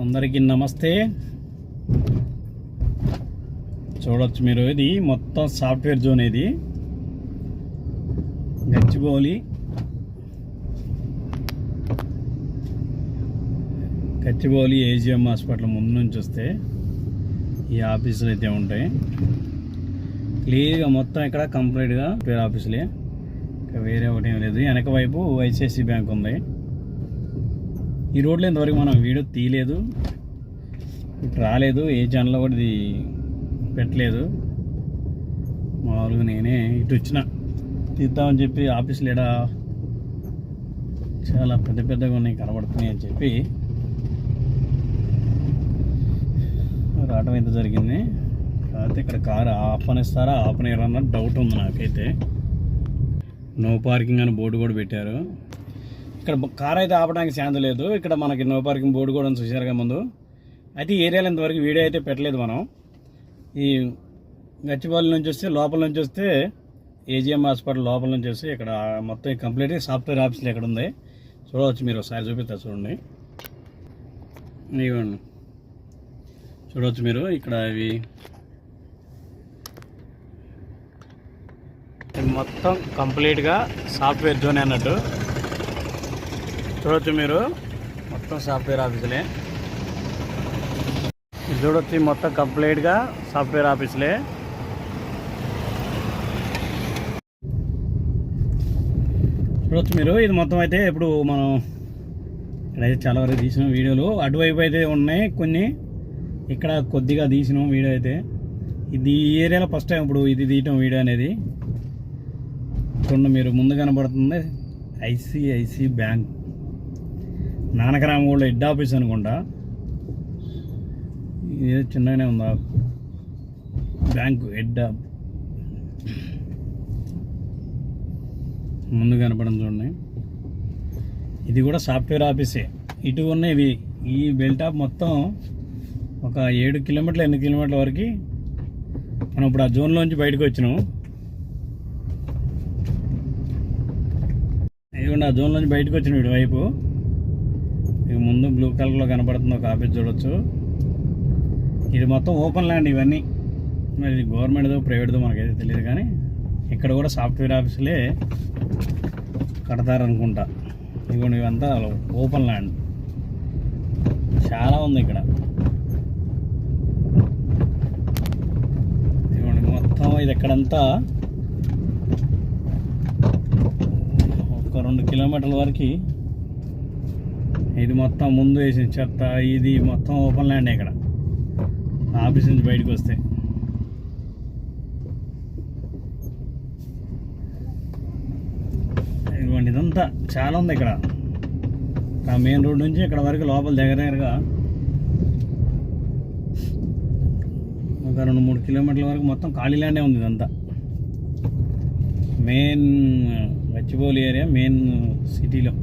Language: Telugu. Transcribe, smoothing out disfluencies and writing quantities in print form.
అందరికీ నమస్తే. చూడొచ్చు మీరు, ఇది మొత్తం సాఫ్ట్వేర్ జోన్. ఇది గచ్చిబౌలి ఏజిఎం హాస్పిటల్ ముందు నుంచి వస్తే ఈ ఆఫీసులు అయితే ఉంటాయి. క్లియర్గా మొత్తం ఇక్కడ కంప్లీట్గా పేరు ఆఫీసులే, ఇంకా వేరే ఒకటి ఏం లేదు. వెనక వైపు ఐసిఐసి బ్యాంక్ ఉంది. ఈ రోడ్లో ఇంతవరకు మనం వీడియో తీయలేదు, ఇటు రాలేదు, ఏ ఛానల్లో కూడా ఇది పెట్టలేదు. మామూలుగా నేనే ఇటు వచ్చిన తీద్దామని చెప్పి, ఆఫీసులు ఎడా చాలా పెద్ద పెద్దగా ఉన్నాయి కనబడుతున్నాయి అని చెప్పి రావడం అయితే జరిగింది. కాకపోతే ఇక్కడ కారు ఆపనిస్తారా ఆపనిస్తారా అన్న డౌట్ ఉంది నాకైతే. నో పార్కింగ్ అని బోర్డు కూడా పెట్టారు. ఇక్కడ కార్ అయితే ఆపడానికి ఛాన్స్ లేదు. ఇక్కడ మనకి నో పార్కింగ్ బోర్డు కూడా చూసారుగా ముందు. అయితే ఈ ఏరియాలో ఇంతవరకు వీడియో అయితే పెట్టలేదు మనం. ఈ గచ్చిబౌలి నుంచి వస్తే, లోపల నుంచి వస్తే ఏజిఎం హాస్పిటల్ లోపల నుంచి వస్తే ఇక్కడ మొత్తం కంప్లీట్గా సాఫ్ట్వేర్ ఆఫీసులు ఎక్కడ ఉంది చూడవచ్చు. మీరు ఒకసారి చూపిస్తారు చూడండి. ఇవ్వండి చూడవచ్చు మీరు ఇక్కడ. ఇవి మొత్తం కంప్లీట్గా సాఫ్ట్వేర్ జోన్ అన్నట్టు చూడవచ్చు మీరు. మొత్తం సాఫ్ట్వేర్ ఆఫీసులే చూడవచ్చు. మొత్తం కంప్లీట్గా సాఫ్ట్వేర్ ఆఫీసులే. చూడవచ్చు మీరు. ఇది మొత్తం అయితే ఇప్పుడు మనం ఇక్కడైతే చాలా వరకు తీసినాం వీడియోలు. అటువైపు అయితే ఉన్నాయి కొన్ని, ఇక్కడ కొద్దిగా తీసినాం వీడియో అయితే. ఇది ఈ ఏరియాలో ఫస్ట్ టైం ఇప్పుడు ఇది తీయటం వీడియో అనేది. చూడండి మీరు, ముందు కనబడుతుంది ఐసిఐసి బ్యాంక్, నానకరామగూడలో హెడ్ ఆఫీస్ అనుకుంటా. ఇది చిన్నగానే ఉందా బ్యాంకు హెడ్ ముందు కనపడడం చూడండి. ఇది కూడా సాఫ్ట్వేర్ ఆఫీసే. ఇటు ఉన్నవి ఈ బెల్ట్ ఆఫ్ మొత్తం ఒక 7 కిలోమీటర్లు 8 కిలోమీటర్ల వరకు మనం ఇప్పుడు ఆ జోన్లోంచి బయటకు వచ్చినాం. ఇదిగోండి ఆ జోన్లోంచి బయటకు వచ్చినాం ఇటువైపు. ఇక ముందు బ్లూ కలర్లో కనపడుతుంది ఒక ఆఫీస్ చూడవచ్చు. ఇది మొత్తం ఓపెన్ ల్యాండ్ ఇవన్నీ. మరి ఇది గవర్నమెంట్దో ప్రైవేట్దో మనకైతే తెలియదు, కానీ ఇక్కడ కూడా సాఫ్ట్వేర్ ఆఫీసులే కడతారనుకుంటా. ఇదిగోండి ఇవంతా ఓపెన్ ల్యాండ్ చాలా ఉంది ఇక్కడ. ఇదిగోండి మొత్తం ఇది ఎక్కడంతా ఒక 2 కిలోమీటర్ల వరకు ఇది మొత్తం ముందు వేసిన చెత్త. ఇది మొత్తం ఓపెన్ ల్యాండ్ ఇక్కడ ఆఫీస్ నుంచి బయటకు వస్తే. ఇదిగోండి ఇదంతా చాలా ఉంది ఇక్కడ. ఆ మెయిన్ రోడ్ నుంచి ఇక్కడ వరకు లోపల దగ్గరగా ఒక 2-3 కిలోమీటర్ల వరకు మొత్తం ఖాళీ ల్యాండే ఉంది. ఇదంతా మెయిన్ గచ్చిబౌలి ఏరియా, మెయిన్ సిటీలో.